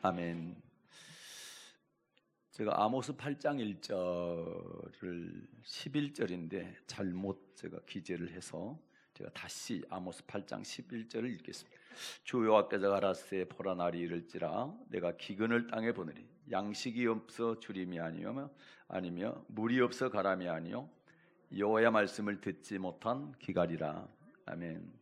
아멘. 제가 아모스 8장 1절을 11절인데 잘못 제가 기재를 해서 제가 다시 아모스 8장 11절을 읽겠습니다. 주 여호와께서 가라사대 보라 날이 이를지라 내가 기근을 땅에 보내리 양식이 없어 주림이 아니며 물이 없어 가람이 아니요 여호와의 말씀을 듣지 못한 기갈이라. 아멘.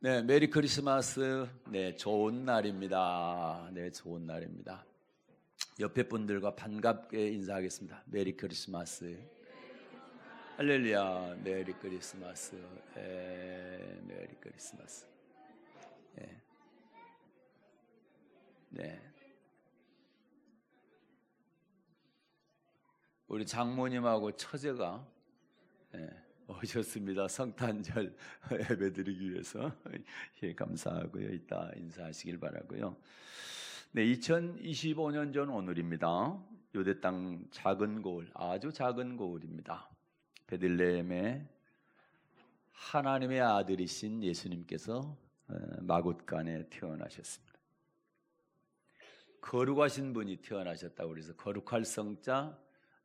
네, 메리 크리스마스. 네, 좋은 날입니다. 네, 좋은 날입니다. 옆에 분들과 반갑게 인사하겠습니다. 메리 크리스마스. 할렐루야. 메리 크리스마스. 메리 크리스마스. 네. 네. 우리 장모님하고 처제가 오셨습니다. 성탄절 예배드리기 위해서. 예, 감사하고요. 이따 인사하시길 바라고요. 네, 2025년 전 오늘입니다. 유대 땅 작은 고을, 아주 작은 고을입니다. 베들레헴에 하나님의 아들이신 예수님께서 마굿간에 태어나셨습니다. 거룩하신 분이 태어나셨다고 그래서 거룩할 성자,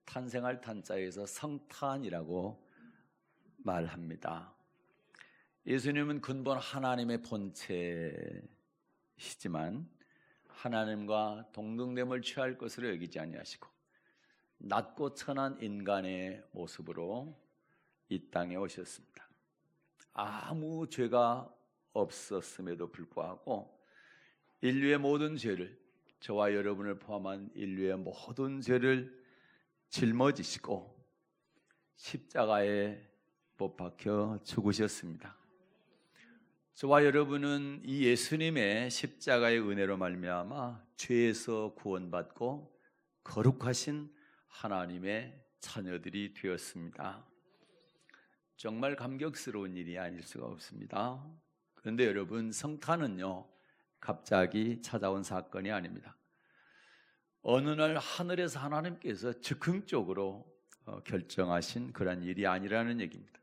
탄생할 탄자에서 성탄이라고 말합니다. 예수님은 근본 하나님의 본체시지만 하나님과 동등됨을 취할 것으로 여기지 아니하시고 낮고 천한 인간의 모습으로 이 땅에 오셨습니다. 아무 죄가 없었음에도 불구하고 인류의 모든 죄를, 저와 여러분을 포함한 인류의 모든 죄를 짊어지시고 십자가에 못 박혀 죽으셨습니다. 저와 여러분은 이 예수님의 십자가의 은혜로 말미암아 죄에서 구원받고 거룩하신 하나님의 자녀들이 되었습니다. 정말 감격스러운 일이 아닐 수가 없습니다. 그런데 여러분, 성탄은요, 갑자기 찾아온 사건이 아닙니다. 어느 날 하늘에서 하나님께서 즉흥적으로 결정하신 그런 일이 아니라는 얘기입니다.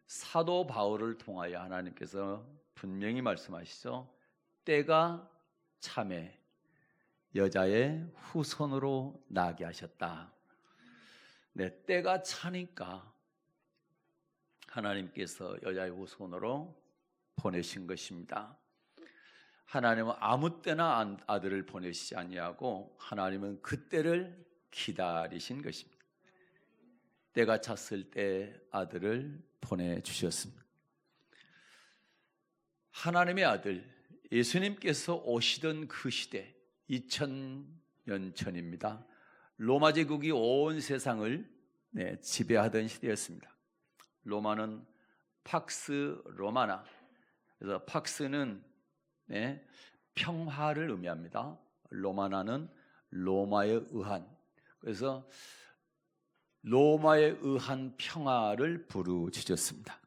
사도 바울을 통하여 하나님께서 분명히 말씀하시죠. 때가 참에 여자의 후손으로 나게 하셨다. 네, 때가 차니까 하나님께서 여자의 후손으로 보내신 것입니다. 하나님은 아무 때나 아들을 보내시지 아니하고 하나님은 그때를 기다리신 것입니다. 때가 찼을 때 아들을 보내주셨습니다. 하나님의 아들 예수님께서 오시던 그 시대 2000년 전입니다. 로마 제국이 온 세상을 지배하던 시대였습니다. 로마는 팍스 로마나, 그래서 팍스는 평화를 의미합니다. 로마나는 로마에 의한, 그래서 로마에 의한 평화를 부르짖었습니다.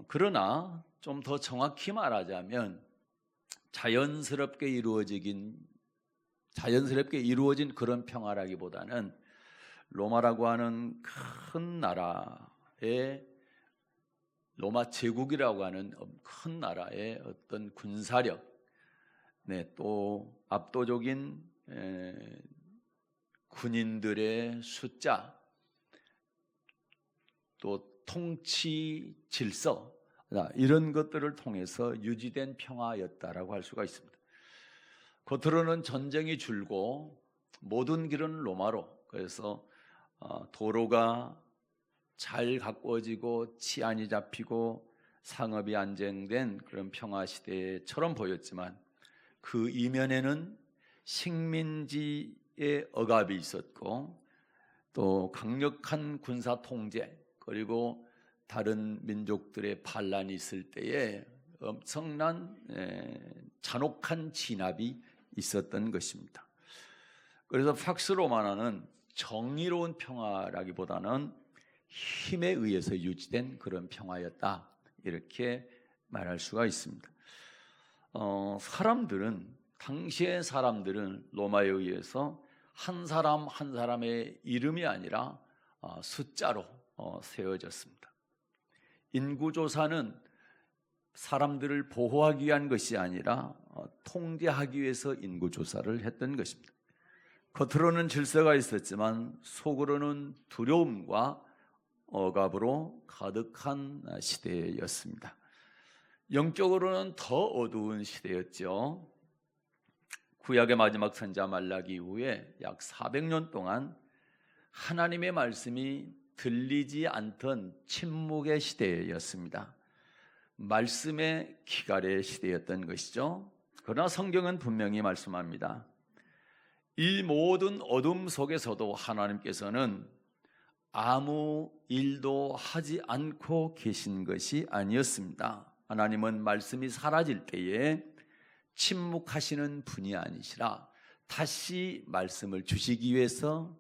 그러나 좀 더 정확히 말하자면 자연스럽게 이루어진 그런 평화라기보다는 로마라고 하는 큰 나라의, 로마 제국이라고 하는 큰 나라의 어떤 군사력, 또 압도적인 군인들의 숫자, 또 통치 질서, 이런 것들을 통해서 유지된 평화였다라고 할 수가 있습니다. 겉으로는 전쟁이 줄고 모든 길은 로마로, 그래서 도로가 잘 가꾸어지고 치안이 잡히고 상업이 안정된 그런 평화 시대처럼 보였지만 그 이면에는 식민지의 억압이 있었고 또 강력한 군사 통제, 그리고 다른 민족들의 반란이 있을 때에 엄청난 잔혹한 진압이 있었던 것입니다. 그래서 팍스 로마나는 정의로운 평화라기보다는 힘에 의해서 유지된 그런 평화였다, 이렇게 말할 수가 있습니다. 당시의 사람들은 로마에 의해서 한 사람 한 사람의 이름이 아니라 숫자로 세워졌습니다. 인구조사는 사람들을 보호하기 위한 것이 아니라 통제하기 위해서 인구조사를 했던 것입니다. 겉으로는 질서가 있었지만 속으로는 두려움과 억압으로 가득한 시대였습니다. 영적으로는 더 어두운 시대였죠. 구약의 마지막 선지자 말라기 이후에 약 400년 동안 하나님의 말씀이 들리지 않던 침묵의 시대였습니다. 말씀의 기갈의 시대였던 것이죠. 그러나 성경은 분명히 말씀합니다. 이 모든 어둠 속에서도 하나님께서는 아무 일도 하지 않고 계신 것이 아니었습니다. 하나님은 말씀이 사라질 때에 침묵하시는 분이 아니시라 다시 말씀을 주시기 위해서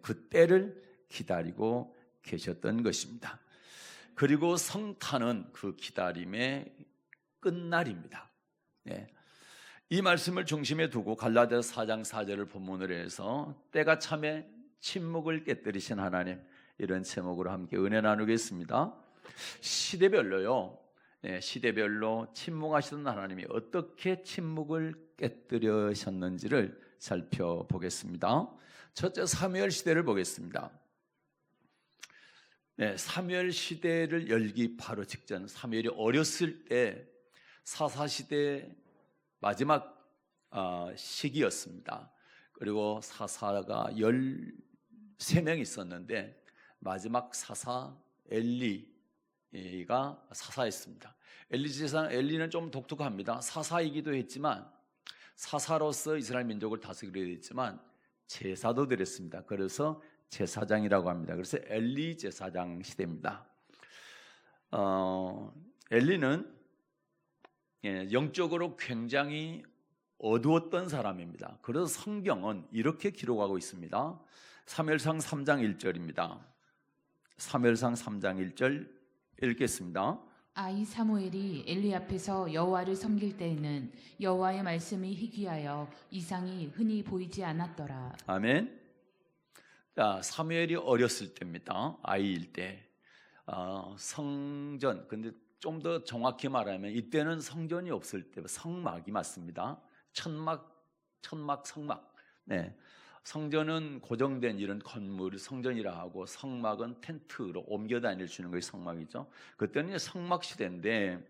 그 때를 기다리고 계셨던 것입니다. 그리고 성탄은 그 기다림의 끝날입니다. 이 말씀을 중심에 두고 갈라디아서 4장 4절을 본문으로 해서 때가 참에 침묵을 깨뜨리신 하나님, 이런 제목으로 함께 은혜 나누겠습니다. 시대별로요, 시대별로 침묵하시던 하나님이 어떻게 침묵을 깨뜨리셨는지를 살펴보겠습니다. 첫째, 사무엘 시대를 보겠습니다. 사무엘 시대를 열기 바로 직전, 사무엘이 어렸을 때 사사시대 마지막 시기였습니다. 그리고 사사가 13명 있었는데 마지막 사사 엘리가 사사였습니다. 엘리는 좀 독특합니다. 사사이기도 했지만 사사로서 이스라엘 민족을 다스리기도 했지만 제사도 드렸습니다. 그래서 제사장이라고 합니다. 그래서 엘리 제사장 시대입니다. 엘리는 영적으로 굉장히 어두웠던 사람입니다. 그래서 성경은 이렇게 기록하고 있습니다. 사무엘상 3장 1절입니다. 사무엘상 3장 1절 읽겠습니다. 아이 사무엘이 엘리 앞에서 여호와를 섬길 때에는 여호와의 말씀이 희귀하여 이상이 흔히 보이지 않았더라. 아멘. 자, 사무엘이 어렸을 때입니다. 아이일 때. 성전, 근데 좀 더 정확히 말하면 이때는 성전이 없을 때 성막이 맞습니다. 천막, 성막. 성전은 고정된 이런 건물을 성전이라 하고 성막은 텐트로 옮겨 다닐 수 있는 것이 성막이죠. 그때는 성막 시대인데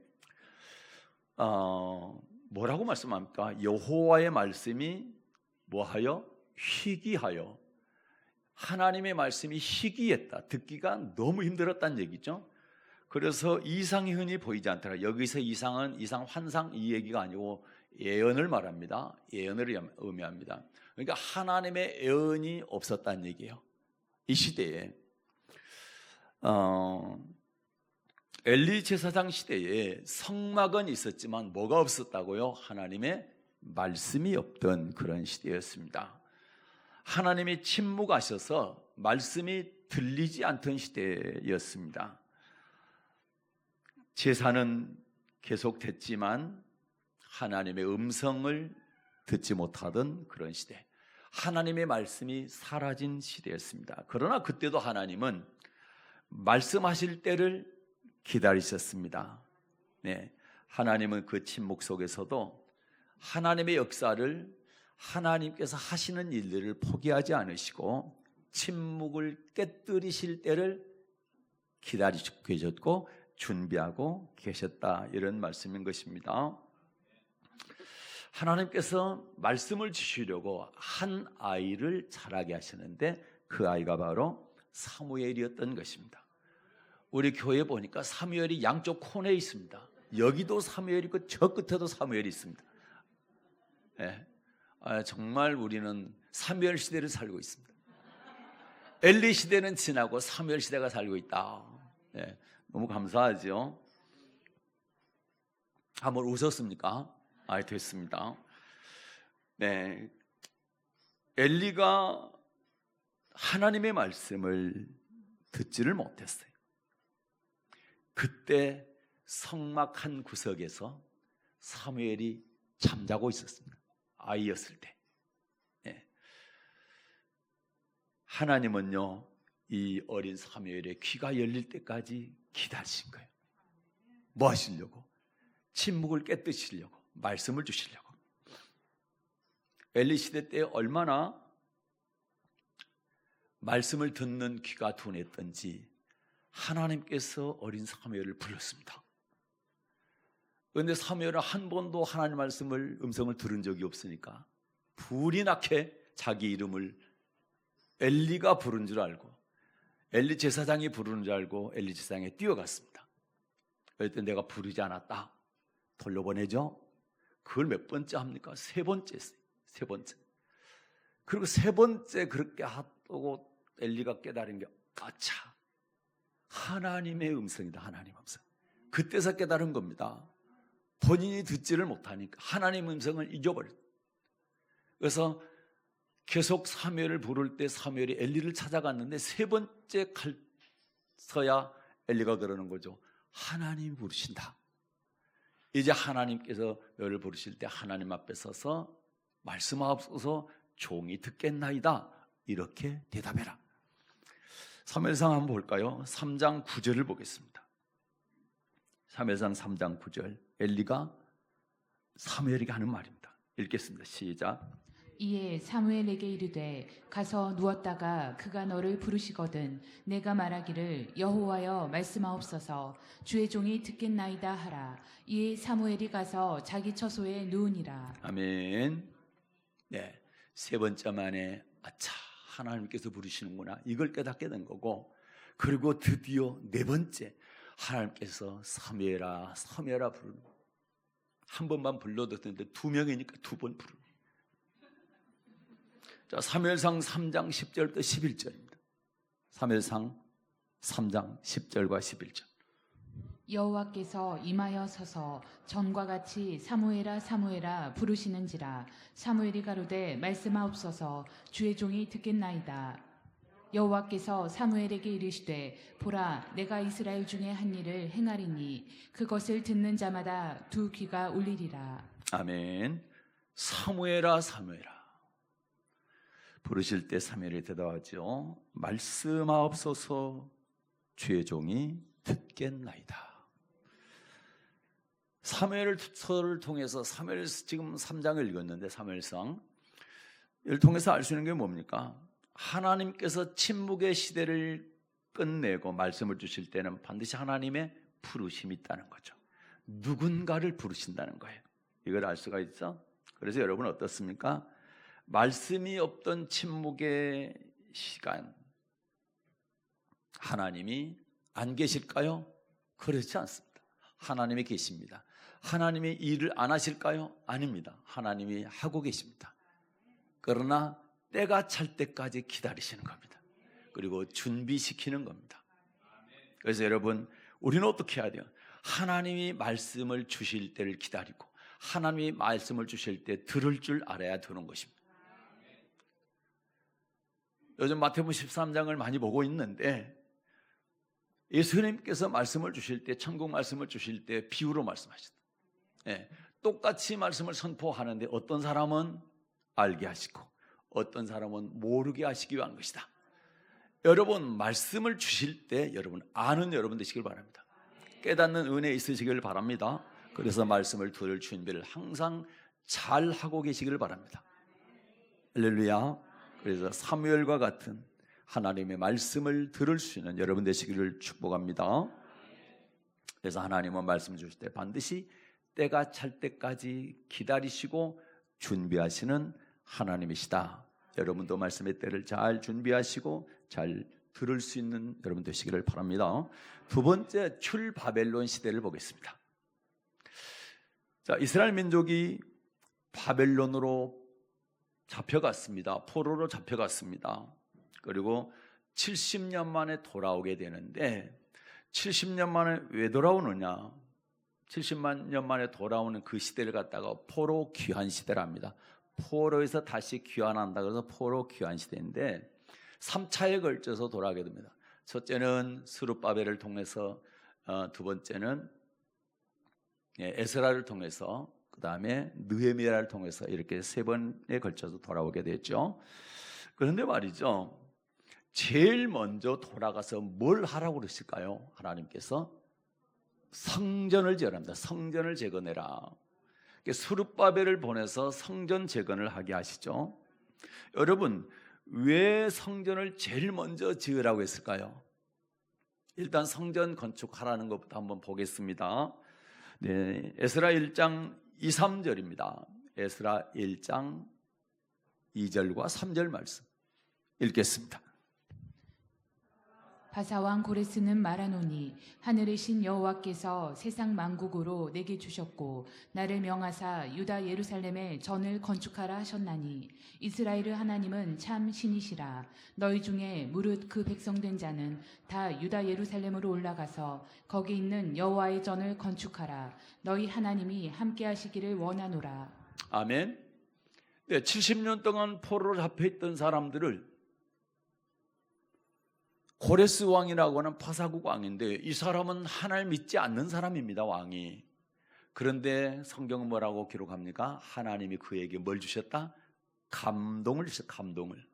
뭐라고 말씀합니까? 여호와의 말씀이 뭐하여? 희귀하여. 하나님의 말씀이 희귀했다. 듣기가 너무 힘들었다는 얘기죠. 그래서 이상이 흔히 보이지 않더라. 여기서 이상은 이상 환상 이 얘기가 아니고 예언을 말합니다. 예언을 의미합니다. 그러니까 하나님의 예언이 없었다는 얘기예요. 이 시대에 엘리 제사장 시대에 성막은 있었지만 뭐가 없었다고요? 하나님의 말씀이 없던 그런 시대였습니다. 하나님이 침묵하셔서 말씀이 들리지 않던 시대였습니다. 제사는 계속됐지만 하나님의 음성을 듣지 못하던 그런 시대, 하나님의 말씀이 사라진 시대였습니다. 그러나 그때도 하나님은 말씀하실 때를 기다리셨습니다. 하나님은 그 침묵 속에서도 하나님의 역사를, 하나님께서 하시는 일들을 포기하지 않으시고 침묵을 깨뜨리실 때를 기다리고 계셨고 준비하고 계셨다, 이런 말씀인 것입니다. 하나님께서 말씀을 주시려고 한 아이를 자라게 하시는데 그 아이가 바로 사무엘이었던 것입니다. 우리 교회 보니까 사무엘이 양쪽 코너에 있습니다. 여기도 사무엘이 있고 저 끝에도 사무엘이 있습니다. 정말 우리는 사무엘 시대를 살고 있습니다. 엘리 시대는 지나고 사무엘 시대가 살고 있다. 너무 감사하죠. 한번 웃었습니까? 됐습니다. 엘리가 하나님의 말씀을 듣지를 못했어요. 그때 성막 한 구석에서 사무엘이 잠자고 있었습니다. 아이였을 때. 하나님은요, 이 어린 사무엘의 귀가 열릴 때까지 기다리신 거예요. 뭐 하시려고? 침묵을 깨뜨리시려고. 말씀을 주시려고. 엘리 시대 때 얼마나 말씀을 듣는 귀가 둔했던지 하나님께서 어린 사무엘을 불렀습니다. 그런데 사무엘은 한 번도 하나님 말씀을 음성을 들은 적이 없으니까 불이 나게 자기 이름을 엘리가 부른 줄 알고 엘리 제사장이 부르는 줄 알고 엘리 제사장에 뛰어갔습니다. 그랬더니 내가 부르지 않았다. 돌려보내죠. 그걸 몇 번째 합니까? 세 번째 했어요. 세 번째. 그리고 세 번째 그렇게 하고 엘리가 깨달은 게 아차, 하나님의 음성이다. 하나님 음성. 그때서 깨달은 겁니다. 본인이 듣지를 못하니까 하나님 음성을 잊어버렸어요. 그래서 계속 사무엘을 부를 때 사무엘이 엘리를 찾아갔는데 세 번째 갈서야 엘리가 그러는 거죠. 하나님 부르신다. 이제 하나님께서 너를 부르실 때 하나님 앞에 서서 말씀하옵소서 종이 듣겠나이다. 이렇게 대답해라. 사무엘상 한번 볼까요? 3장 9절을 보겠습니다. 사무엘상 3장 9절. 엘리가 사무엘에게 하는 말입니다. 읽겠습니다. 시작. 이에 사무엘에게 이르되 가서 누웠다가 그가 너를 부르시거든 내가 말하기를 여호와여 말씀하옵소서 주의 종이 듣겠나이다 하라. 이에 사무엘이 가서 자기 처소에 누우니라. 아멘. 네, 세 번째 만에 아차, 하나님께서 부르시는구나 이걸 깨닫게 된 거고, 그리고 드디어 네 번째 하나님께서 사무엘아 사무엘아 부르는, 한 번만 불러도 되는데 두 명이니까 두 번 부르는. 자, 사무엘상 3장 10절부터 11절입니다. 사무엘상 3장 10절과 11절. 여호와께서 임하여 서서 전과 같이 사무엘아 사무엘아 부르시는지라. 사무엘이 가로되 말씀하옵소서 주의 종이 듣겠나이다. 여호와께서 사무엘에게 이르시되 보라 내가 이스라엘 중에 한 일을 행하리니 그것을 듣는 자마다 두 귀가 울리리라. 아멘. 사무엘아 사무엘아 부르실 때 사무엘이 대답하죠. 말씀하옵소서 주의 종이 듣겠나이다. 사무엘서를 통해서 사무엘 지금 3장을 읽었는데 사무엘상을 통해서 알 수 있는 게 뭡니까? 하나님께서 침묵의 시대를 끝내고 말씀을 주실 때는 반드시 하나님의 부르심이 있다는 거죠. 누군가를 부르신다는 거예요. 이걸 알 수가 있죠. 그래서 여러분 어떻습니까? 말씀이 없던 침묵의 시간, 하나님이 안 계실까요? 그렇지 않습니다. 하나님이 계십니다. 하나님이 일을 안 하실까요? 아닙니다. 하나님이 하고 계십니다. 그러나 때가 찰 때까지 기다리시는 겁니다. 그리고 준비시키는 겁니다. 그래서 여러분, 우리는 어떻게 해야 돼요? 하나님이 말씀을 주실 때를 기다리고 하나님이 말씀을 주실 때 들을 줄 알아야 되는 것입니다. 요즘 마태복음 13장을 많이 보고 있는데 예수님께서 말씀을 주실 때, 천국 말씀을 주실 때 비유로 말씀하셨다. 똑같이 말씀을 선포하는데 어떤 사람은 알게 하시고 어떤 사람은 모르게 하시기 위한 것이다. 여러분, 말씀을 주실 때 여러분 아는 여러분 되시길 바랍니다. 깨닫는 은혜 있으시길 바랍니다. 그래서 말씀을 들을 준비를 항상 잘 하고 계시길 바랍니다. 할렐루야. 그래서 사무엘과 같은 하나님의 말씀을 들을 수 있는 여러분 되시기를 축복합니다. 그래서 하나님은 말씀 주실 때 반드시 때가 찰 때까지 기다리시고 준비하시는 하나님이시다. 여러분도 말씀의 때를 잘 준비하시고 잘 들을 수 있는 여러분 되시기를 바랍니다. 두 번째, 출바벨론 시대를 보겠습니다. 자, 이스라엘 민족이 바벨론으로 잡혀갔습니다. 포로로 잡혀갔습니다. 그리고 70년 만에 돌아오게 되는데 70년 만에 왜 돌아오느냐? 70년 만에 돌아오는 그 시대를 갖다가 포로 귀환 시대랍니다. 포로에서 다시 귀환한다 그래서 포로 귀환 시대인데 3차에 걸쳐서 돌아오게 됩니다. 첫째는 스룹바벨을 통해서, 두 번째는 에스라를 통해서, 그 다음에 느헤미야를 통해서 이렇게 세 번에 걸쳐서 돌아오게 됐죠. 그런데 말이죠, 제일 먼저 돌아가서 뭘 하라고 그러실까요? 하나님께서 성전을 지으랍니다. 성전을 재건해라. 스룹바벨을 보내서 성전 재건을 하게 하시죠. 여러분, 왜 성전을 제일 먼저 지으라고 했을까요? 일단 성전 건축하라는 것부터 한번 보겠습니다. 네, 에스라 1장 2, 3절입니다. 에스라 1장 2절과 3절 말씀 읽겠습니다. 바사왕 고레스는 말하노니 하늘의 신 여호와께서 세상 만국으로 내게 주셨고 나를 명하사 유다 예루살렘에 전을 건축하라 하셨나니 이스라엘의 하나님은 참 신이시라. 너희 중에 무릇 그 백성된 자는 다 유다 예루살렘으로 올라가서 거기 있는 여호와의 전을 건축하라. 너희 하나님이 함께 하시기를 원하노라. 아멘. 네, 70년 동안 포로로 잡혀있던 사람들을 고레스 왕이라고 하는 파사국 왕인데, 이 사람은 하나님 믿지 않는 사람입니다, 왕이. 그런데 성경은 뭐라고 기록합니까? 하나님이 그에게 뭘 주셨다? 감동을 주셨어요. 감동을.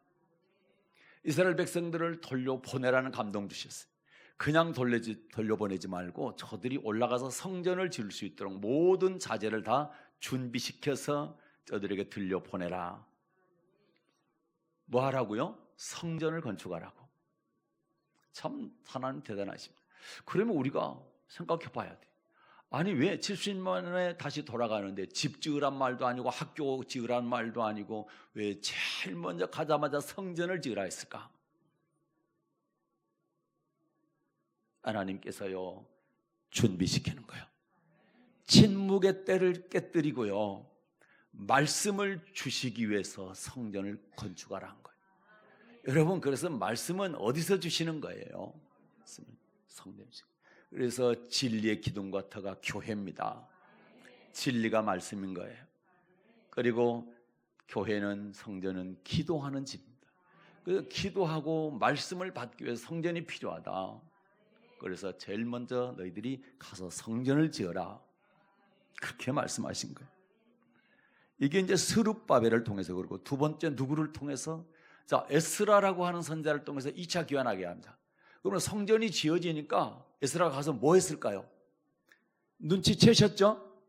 이스라엘 백성들을 돌려보내라는 감동 주셨어요. 그냥 돌려보내지 말고 저들이 올라가서 성전을 지을 수 있도록 모든 자재를 다 준비시켜서 저들에게 들려보내라. 뭐 하라고요? 성전을 건축하라고. 참 하나님 대단하십니다. 그러면 우리가 생각해 봐야 돼. 아니 왜 70년 만에 다시 돌아가는데 집 지으란 말도 아니고 학교 지으란 말도 아니고 왜 제일 먼저 가자마자 성전을 지으라 했을까? 하나님께서요 준비시키는 거예요. 침묵의 때를 깨뜨리고요 말씀을 주시기 위해서 성전을 건축하라 한 거예요. 여러분, 그래서 말씀은 어디서 주시는 거예요? 성전. 그래서 진리의 기둥과 터가 교회입니다. 진리가 말씀인 거예요. 그리고 교회는, 성전은 기도하는 집입니다. 그래서 기도하고 말씀을 받기 위해서 성전이 필요하다. 그래서 제일 먼저 너희들이 가서 성전을 지어라. 그렇게 말씀하신 거예요. 이게 이제 스룹바벨을 통해서 그러고, 두 번째 누구를 통해서? 자, 에스라라고 하는 선자를 통해서 2차 귀환하게 합니다. 그러면 성전이 지어지니까 에스라가 가서 뭐 했을까요? 눈치채셨죠?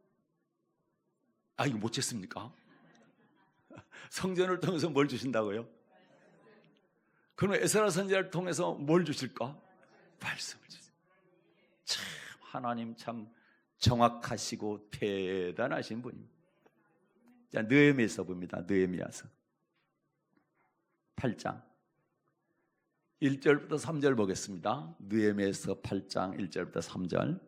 아, 이거 못 챘습니까? 성전을 통해서 뭘 주신다고요? 그러면 에스라 선자를 통해서 뭘 주실까? 말씀을 주세요. 참 하나님 참 정확하시고 대단하신 분입니다. 자, 느헤미야서 봅니다. 느헤미야서 8장 1절부터 3절 보겠습니다. 느헤미야서 8장 1절부터 3절.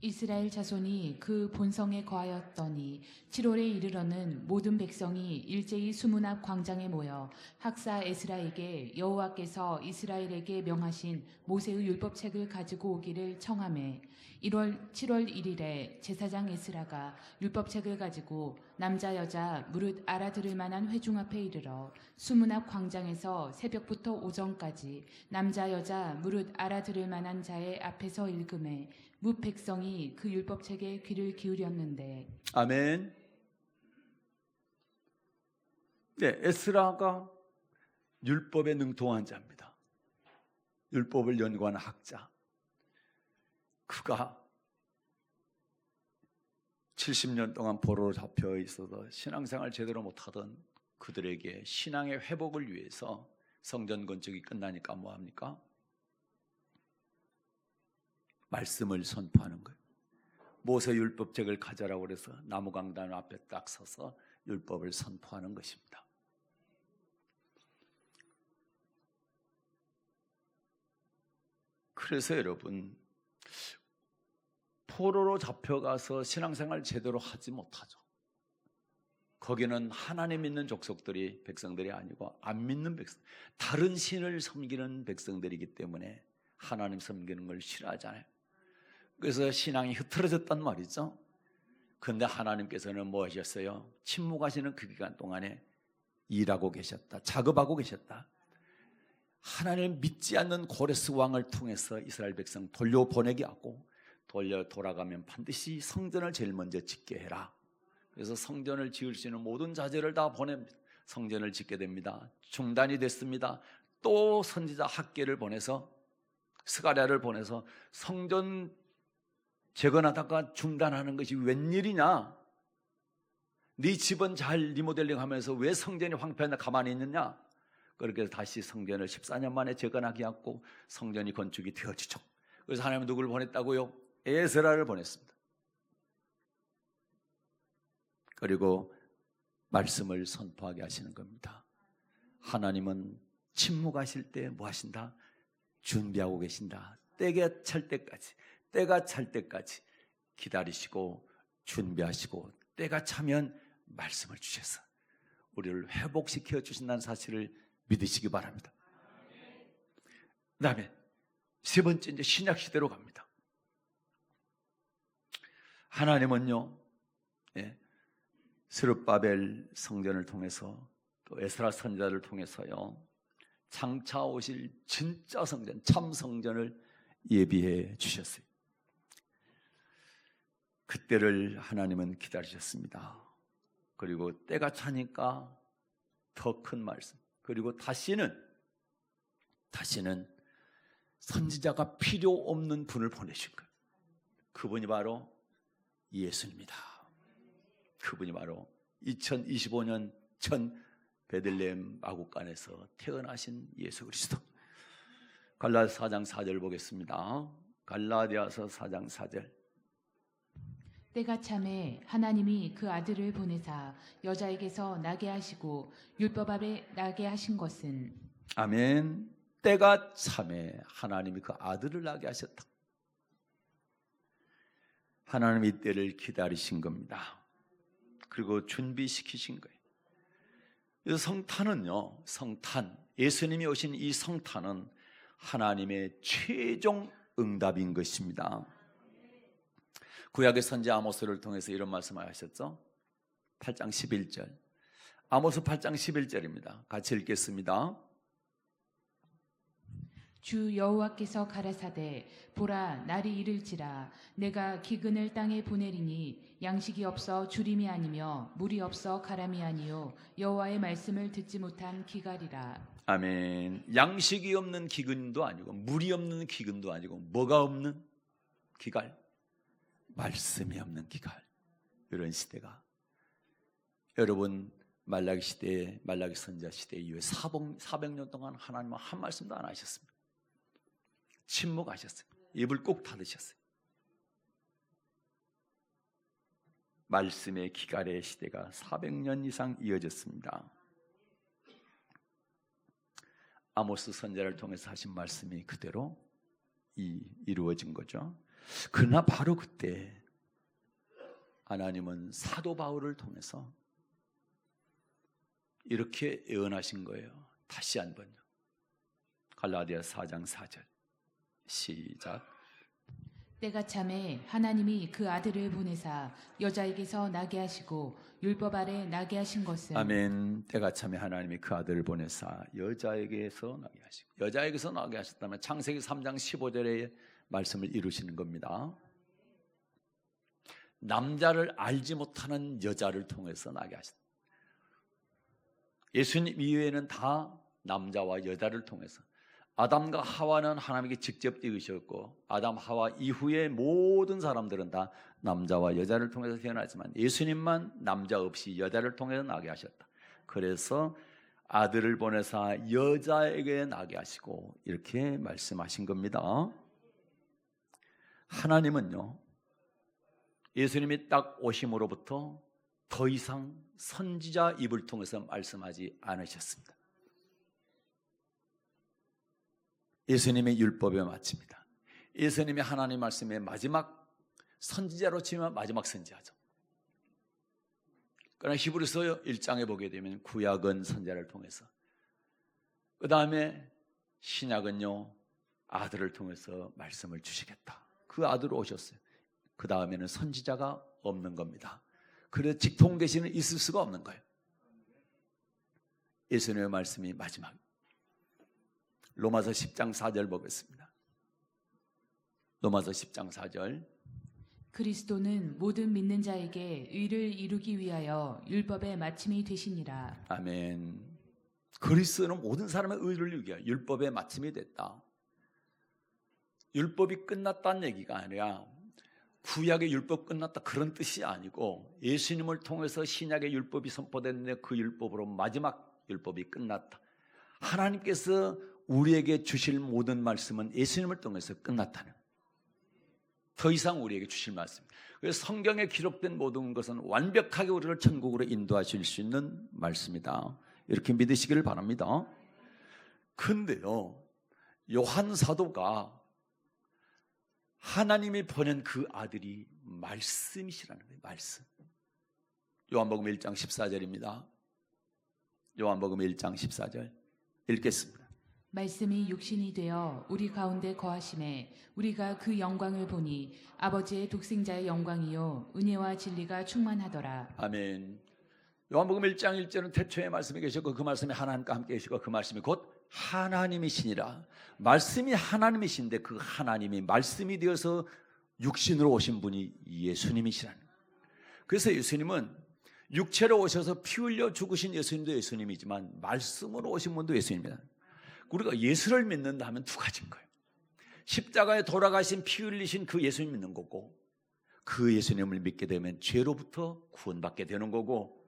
이스라엘 자손이 그 본성에 거하였더니 7월에 이르러는 모든 백성이 일제히 수문 앞 광장에 모여 학사 에스라에게 여호와께서 이스라엘에게 명하신 모세의 율법책을 가지고 오기를 청하매 7월 1일에 제사장 에스라가 율법책을 가지고 남자 여자 무릇 알아들을 만한 회중 앞에 이르러 수문 앞 광장에서 새벽부터 오전까지 남자 여자 무릇 알아들을 만한 자의 앞에서 읽음에 뭇 백성이 그 율법책에 귀를 기울였는데. 아멘. 네, 에스라가 율법에 능통한 자입니다. 율법을 연구하는 학자. 그가 70년 동안 포로로 잡혀 있어서 신앙생활 제대로 못하던 그들에게 신앙의 회복을 위해서 성전 건축이 끝나니까 뭐합니까? 말씀을 선포하는 거예요. 모세 율법책을 가져라고 그래서 나무강단 앞에 딱 서서 율법을 선포하는 것입니다. 그래서 여러분, 포로로 잡혀가서 신앙생활 제대로 하지 못하죠. 거기는 하나님 믿는 족속들이, 백성들이 아니고 안 믿는 백성, 다른 신을 섬기는 백성들이기 때문에 하나님 섬기는 걸 싫어하잖아요. 그래서 신앙이 흐트러졌단 말이죠. 그런데 하나님께서는 뭐 하셨어요? 침묵하시는 그 기간 동안에 일하고 계셨다. 작업하고 계셨다. 하나님을 믿지 않는 고레스 왕을 통해서 이스라엘 백성 돌려보내게 하고, 돌아가면 반드시 성전을 제일 먼저 짓게 해라. 그래서 성전을 지을 수 있는 모든 자재를 다 보냅니다. 성전을 짓게 됩니다. 중단이 됐습니다. 또 선지자 학계를 보내서, 스가랴를 보내서 성전 재건하다가 중단하는 것이 웬일이냐? 네 집은 잘 리모델링하면서 왜 성전이 황폐한데 가만히 있느냐? 그렇게 해서 다시 성전을 14년 만에 재건하게 하고 성전이 건축이 되어지죠. 그래서 하나님은 누구를 보냈다고요? 에스라를 보냈습니다. 그리고 말씀을 선포하게 하시는 겁니다. 하나님은 침묵하실 때 뭐 하신다? 준비하고 계신다. 때가 찰 때까지 기다리시고 준비하시고 때가 차면 말씀을 주셔서 우리를 회복시켜 주신다는 사실을 믿으시기 바랍니다. 그 다음에 세 번째, 이제 신약 시대로 갑니다. 하나님은요, 스룹바벨 성전을 통해서 또 에스라 선지자를 통해서요, 장차 오실 진짜 성전, 참 성전을 예비해 주셨어요. 그때를 하나님은 기다리셨습니다. 그리고 때가 차니까 더 큰 말씀, 그리고 다시는 선지자가 필요 없는 분을 보내신 거예요. 그분이 바로 예수입니다. 그분이 바로 2025년 전 베들레헴 마구간에서 태어나신 예수 그리스도. 갈라디아서 4장 4절 보겠습니다. 갈라디아서 4장 4절. 때가 참에 하나님이 그 아들을 보내사 여자에게서 나게 하시고 율법 아래 나게 하신 것은. 아멘. 때가 참에 하나님이 그 아들을 나게 하셨다. 하나님이 이 때를 기다리신 겁니다. 그리고 준비시키신 거예요. 그래서 성탄은요, 예수님이 오신 이 성탄은 하나님의 최종 응답인 것입니다. 구약의 선지 아모스를 통해서 이런 말씀을 하셨죠. 8장 11절. 아모스 8장 11절입니다. 같이 읽겠습니다. 주 여호와께서 가라사대 보라 날이 이를지라 내가 기근을 땅에 보내리니 양식이 없어 주림이 아니며 물이 없어 가람이 아니요 여호와의 말씀을 듣지 못한 기갈이라. 아멘. 양식이 없는 기근도 아니고 물이 없는 기근도 아니고 뭐가 없는 기갈? 말씀이 없는 기갈. 이런 시대가 여러분 말라기 시대에 말라기 선지자 시대 이후에 400년 동안 하나님은 한 말씀도 안 하셨습니다. 침묵하셨어요. 입을 꼭 닫으셨어요. 말씀의 기갈의 시대가 400년 이상 이어졌습니다. 아모스 선지자를 통해서 하신 말씀이 그대로 이루어진 거죠. 그러나 바로 그때 하나님은 사도 바울을 통해서 이렇게 예언하신 거예요. 다시 한번요. 갈라디아서 4장 4절 시작. 때가 참에 하나님이 그 아들을 보내사 여자에게서 나게 하시고 율법 아래 나게 하신 것은. 아멘. 때가 참에 하나님이 그 아들을 보내사 여자에게서 나게 하시고, 여자에게서 나게 하셨다면 창세기 3장 15절의 말씀을 이루시는 겁니다. 남자를 알지 못하는 여자를 통해서 나게 하셨다. 예수님 이외에는 다 남자와 여자를 통해서. 아담과 하와는 하나님께 직접 이으셨고 아담 하와 이후의 모든 사람들은 다 남자와 여자를 통해서 태어났지만 예수님만 남자 없이 여자를 통해서 나게 하셨다. 그래서 아들을 보내사 여자에게 나게 하시고 이렇게 말씀하신 겁니다. 하나님은요, 예수님이 딱 오심으로부터 더 이상 선지자 입을 통해서 말씀하지 않으셨습니다. 예수님의 율법에 마칩니다. 예수님이 하나님 말씀의 마지막 선지자로 치면 마지막 선지자죠. 그러나 히브리서 1장에 보게 되면 구약은 선지자를 통해서, 그 다음에 신약은요 아들을 통해서 말씀을 주시겠다. 그 아들 오셨어요. 그 다음에는 선지자가 없는 겁니다. 그래서 직통 대신에 있을 수가 없는 거예요. 예수님의 말씀이 마지막. 로마서 10장 4절 보겠습니다. 로마서 10장 4절. 그리스도는 모든 믿는 자에게 의를 이루기 위하여 율법의 마침이 되시니라. 아멘. 그리스도는 모든 사람의 의를 이루기 위하여 율법의 마침이 됐다. 율법이 끝났다는 얘기가 아니라 구약의 율법 끝났다 그런 뜻이 아니고 예수님을 통해서 신약의 율법이 선포됐는데 그 율법으로 마지막 율법이 끝났다. 하나님께서 우리에게 주실 모든 말씀은 예수님을 통해서 끝났다는, 더 이상 우리에게 주실 말씀. 그래서 성경에 기록된 모든 것은 완벽하게 우리를 천국으로 인도하실 수 있는 말씀이다. 이렇게 믿으시기를 바랍니다. 근데요, 요한 사도가 하나님이 보낸 그 아들이 말씀이시라는 거예요. 말씀. 요한복음 1장 14절입니다. 요한복음 1장 14절 읽겠습니다. 말씀이 육신이 되어 우리 가운데 거하심에 우리가 그 영광을 보니 아버지의 독생자의 영광이요 은혜와 진리가 충만하더라. 아멘. 요한복음 1장 1절은 태초에 말씀이 계셨고 그 말씀이 하나님과 함께 계시고 그 말씀이 곧 하나님이시니라. 말씀이 하나님이신데 그 하나님이 말씀이 되어서 육신으로 오신 분이 예수님이시라는 거예요. 그래서 예수님은 육체로 오셔서 피 흘려 죽으신 예수님도 예수님이지만 말씀으로 오신 분도 예수님입니다. 우리가 예수를 믿는다 하면 두 가지인 거예요. 십자가에 돌아가신 피 흘리신 그 예수님 믿는 거고, 그 예수님을 믿게 되면 죄로부터 구원받게 되는 거고,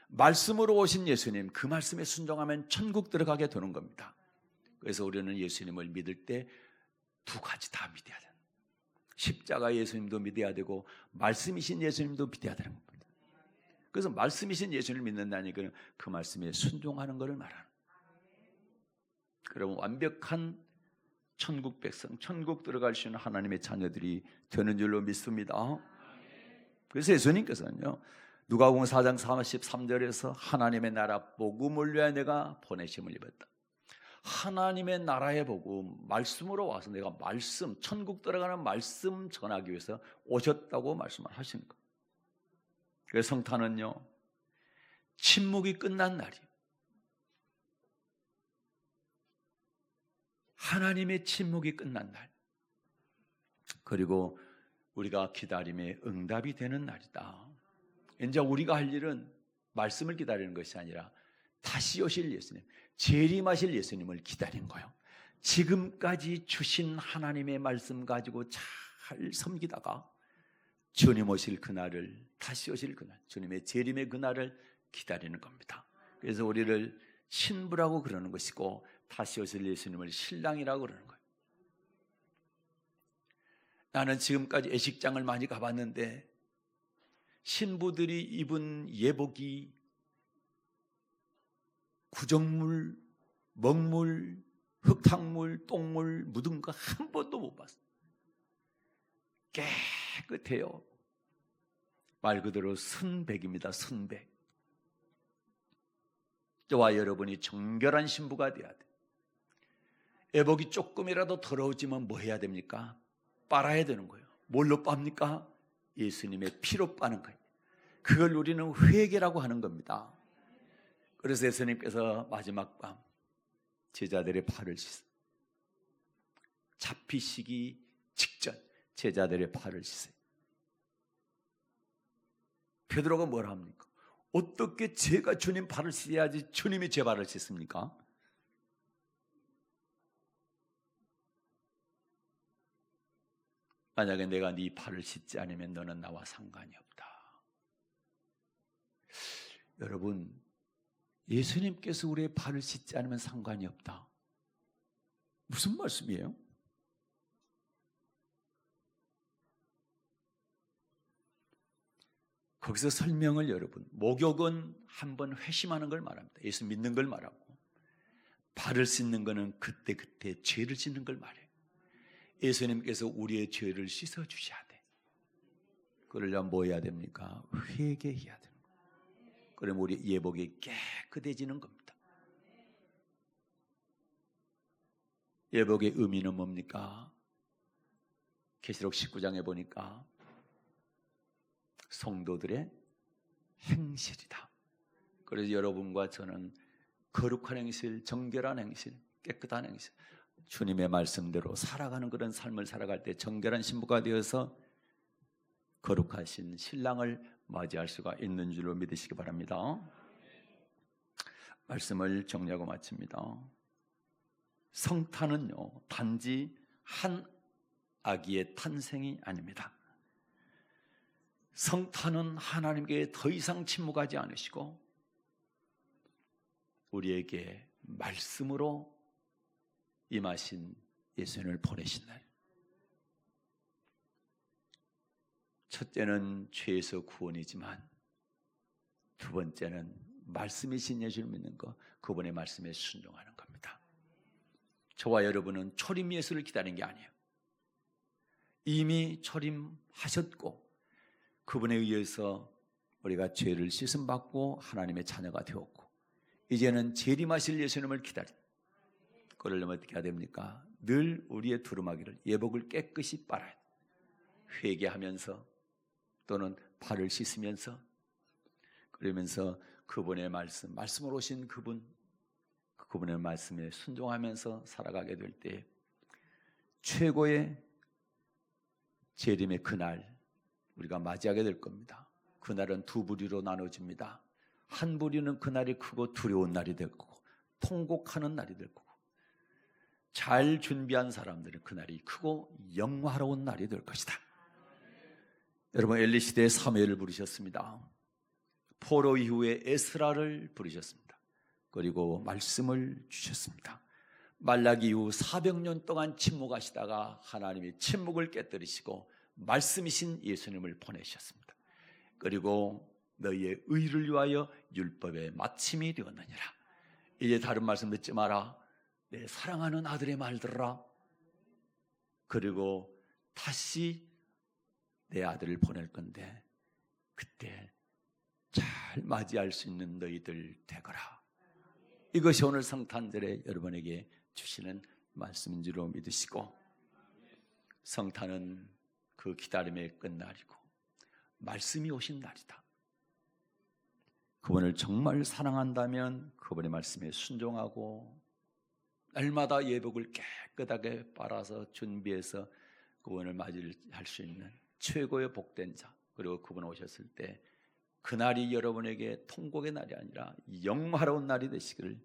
말씀으로 오신 예수님, 그 말씀에 순종하면 천국 들어가게 되는 겁니다. 그래서 우리는 예수님을 믿을 때 두 가지 다 믿어야 돼요. 십자가 예수님도 믿어야 되고 말씀이신 예수님도 믿어야 되는 겁니다. 그래서 말씀이신 예수님을 믿는다는 것은 그 말씀에 순종하는 것을 말하는 거예요. 그러면 완벽한 천국 백성, 천국 들어갈 수 있는 하나님의 자녀들이 되는 줄로 믿습니다. 그래서 예수님께서는요, 누가복음 4장 43절에서 하나님의 나라 복음을 위하여 내가 보내심을 입었다. 하나님의 나라의 복음, 말씀으로 와서 내가 말씀, 천국 들어가는 말씀 전하기 위해서 오셨다고 말씀을 하시는 거예요. 그래서 성탄은요, 침묵이 끝난 날이에요. 하나님의 침묵이 끝난 날, 그리고 우리가 기다림의 응답이 되는 날이다. 이제 우리가 할 일은 말씀을 기다리는 것이 아니라 다시 오실 예수님, 재림하실 예수님을 기다리는 거예요. 지금까지 주신 하나님의 말씀 가지고 잘 섬기다가 주님 오실 그날을, 다시 오실 그날, 주님의 재림의 그날을 기다리는 겁니다. 그래서 우리를 신부라고 그러는 것이고 다시 오실 예수님을 신랑이라고 그러는 거예요. 나는 지금까지 예식장을 많이 가봤는데 신부들이 입은 예복이 구정물, 먹물, 흙탕물, 똥물 묻은 거 한 번도 못 봤어요. 깨끗해요. 말 그대로 순백입니다. 순백. 저와 여러분이 정결한 신부가 돼야 돼. 예복이 조금이라도 더러워지면 뭐 해야 됩니까? 빨아야 되는 거예요. 뭘로 빱니까? 예수님의 피로 빠는 거예요. 그걸 우리는 회개라고 하는 겁니다. 그래서 예수님께서 마지막 밤 제자들의 발을 씻어, 잡히시기 직전 제자들의 발을 씻어요. 베드로가 뭐라 합니까? 어떻게 제가 주님 발을 씻어야지 주님이 제 발을 씻습니까? 만약에 내가 네 발을 씻지 않으면 너는 나와 상관이 없다. 여러분, 예수님께서 우리의 발을 씻지 않으면 상관이 없다. 무슨 말씀이에요? 거기서 설명을, 여러분, 목욕은 한번 회심하는 걸 말합니다. 예수 믿는 걸 말하고, 발을 씻는 거는 그때그때 죄를 씻는 걸 말해요. 예수님께서 우리의 죄를 씻어주셔야 돼. 그러려면 뭐 해야 됩니까? 회개해야 되는 거예요. 그러면 우리 예복이 깨끗해지는 겁니다. 예복의 의미는 뭡니까? 계시록 19장에 보니까 성도들의 행실이다. 그래서 여러분과 저는 거룩한 행실, 정결한 행실, 깨끗한 행실, 주님의 말씀대로 살아가는 그런 삶을 살아갈 때 정결한 신부가 되어서 거룩하신 신랑을 맞이할 수가 있는 줄로 믿으시기 바랍니다. 말씀을 정리하고 마칩니다. 성탄은요, 단지 한 아기의 탄생이 아닙니다. 성탄은 하나님께 더 이상 침묵하지 않으시고 우리에게 말씀으로 임하신 예수님을 보내신 날. 첫째는 죄에서 구원이지만 두 번째는 말씀이신 예수를 믿는 것, 그분의 말씀에 순종하는 겁니다. 저와 여러분은 초림 예수를 기다리는 게 아니에요. 이미 초림하셨고 그분에 의해서 우리가 죄를 씻음받고 하나님의 자녀가 되었고 이제는 재림하실 예수님을 기다립니다. 그러려면 어떻게 해야 됩니까? 늘 우리의 두루마기를, 예복을 깨끗이 빨아야 돼요. 회개하면서 또는 발을 씻으면서 그러면서 그분의 말씀으로 오신 그분의 말씀에 순종하면서 살아가게 될 때 최고의 재림의 그날 우리가 맞이하게 될 겁니다. 그날은 두 부류로 나눠집니다. 한 부류는 그날이 크고 두려운 날이 될 거고 통곡하는 날이 될 거고 잘 준비한 사람들은 그날이 크고 영화로운 날이 될 것이다. 여러분 엘리 시대에 사무엘을 부르셨습니다. 포로 이후에 에스라를 부르셨습니다. 그리고 말씀을 주셨습니다. 말라기 이후 400년 동안 침묵하시다가 하나님이 침묵을 깨뜨리시고 말씀이신 예수님을 보내셨습니다. 그리고 너희의 의를 위하여 율법의 마침이 되었느니라. 이제 다른 말씀 듣지 마라. 내 사랑하는 아들의 말 들으라. 그리고 다시 내 아들을 보낼 건데 그때 잘 맞이할 수 있는 너희들 되거라. 이것이 오늘 성탄절에 여러분에게 주시는 말씀인 줄로 믿으시고 성탄은 그 기다림의 끝날이고 말씀이 오신 날이다. 그분을 정말 사랑한다면 그분의 말씀에 순종하고 날마다 예복을 깨끗하게 빨아서 준비해서 그분을 맞이할 수 있는 최고의 복된 자, 그리고 그분 오셨을 때 그날이 여러분에게 통곡의 날이 아니라 영화로운 날이 되시기를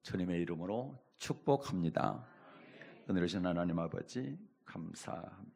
주님의 이름으로 축복합니다. 은혜로우신 하나님 아버지 감사합니다.